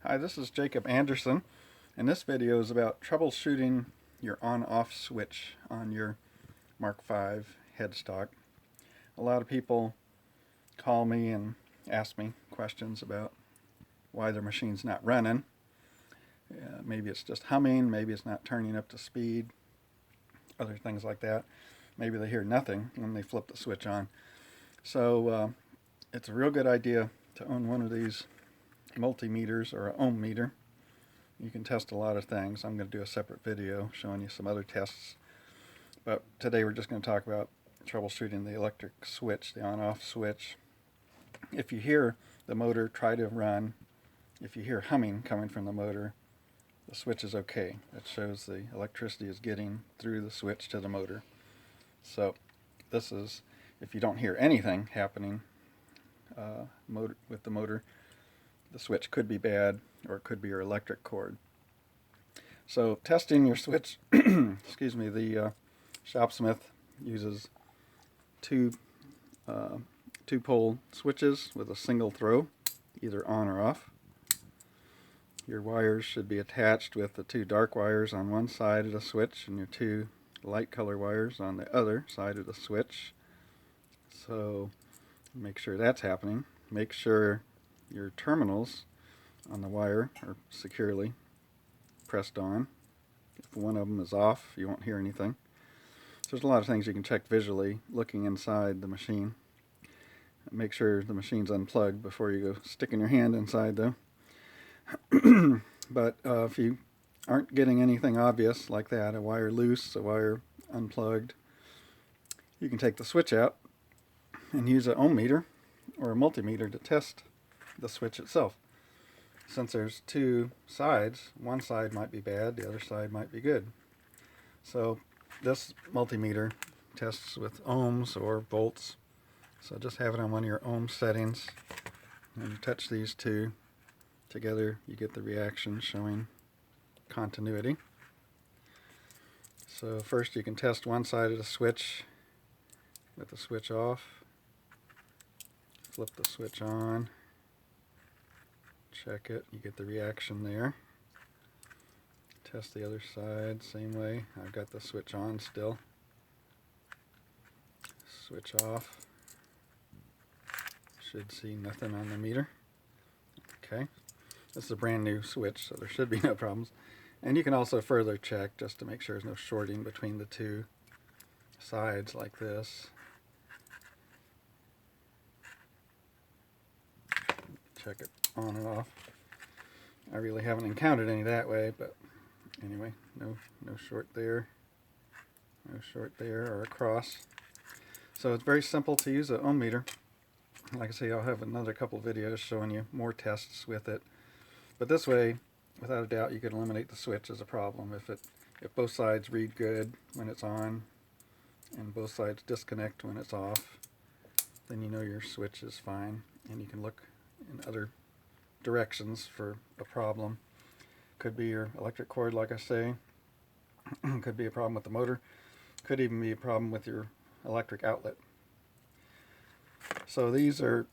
Hi, this is Jacob Anderson, and this video is about troubleshooting your on-off switch on your Mark V headstock. A lot of people call me and ask me questions about why their machine's not running. Maybe it's just humming, maybe it's not turning up to speed, other things like that. Maybe they hear nothing when they flip the switch on. So it's a real good idea to own one of these multimeters or an ohm meter. You can test a lot of things. I'm going to do a separate video showing you some other tests, but today we're just going to talk about troubleshooting the electric switch, the on-off switch. If you hear the motor try to run, if you hear humming coming from the motor, the switch is okay. It shows the electricity is getting through the switch to the motor. So this is, if you don't hear anything happening with the motor, the switch could be bad, or it could be your electric cord. So testing your switch, excuse me, the Shopsmith uses two pole switches with a single throw, either on or off. Your wires should be attached with the two dark wires on one side of the switch and your two light color wires on the other side of the switch. So make sure that's happening. Make sure your terminals on the wire are securely pressed on. If one of them is off, you won't hear anything. So there's a lot of things you can check visually looking inside the machine. Make sure the machine's unplugged before you go sticking your hand inside though. But if you aren't getting anything obvious like that, a wire loose, a wire unplugged, you can take the switch out and use an ohm meter or a multimeter to test the switch itself. Since there's two sides, one side might be bad, the other side might be good. So this multimeter tests with ohms or volts. So just have it on one of your ohm settings, and you touch these two together, you get the reaction showing continuity. So first you can test one side of the switch with the switch off, flip the switch on, check it, you get the reaction there. Test the other side, same way. I've got the switch on still. Switch off. Should see nothing on the meter. Okay. This is a brand new switch, so there should be no problems. And you can also further check just to make sure there's no shorting between the two sides like this. Check it on and off. I really haven't encountered any that way, but anyway, no short there, no short there or across. So it's very simple to use an ohm meter. Like I say, I'll have another couple videos showing you more tests with it. But this way, without a doubt, you can eliminate the switch as a problem. If both sides read good when it's on and both sides disconnect when it's off, then you know your switch is fine, and you can look in other directions for a problem. Could be your electric cord, like I say. Could be a problem with the motor. Could even be a problem with your electric outlet. So these are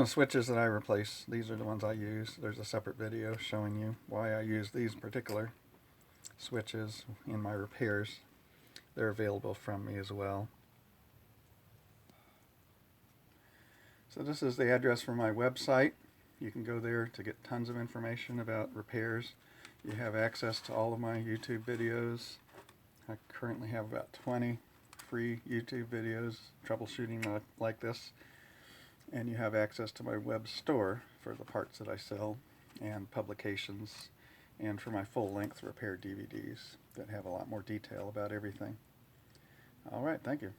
switches that I replace. These are the ones I use. There's a separate video showing you why I use these particular switches in my repairs. They're available from me as well. So this is the address for my website. You can go there to get tons of information about repairs. You have access to all of my YouTube videos. I currently have about 20 free YouTube videos troubleshooting like this. And you have access to my web store for the parts that I sell, and publications, and for my full-length repair DVDs that have a lot more detail about everything. Alright, thank you.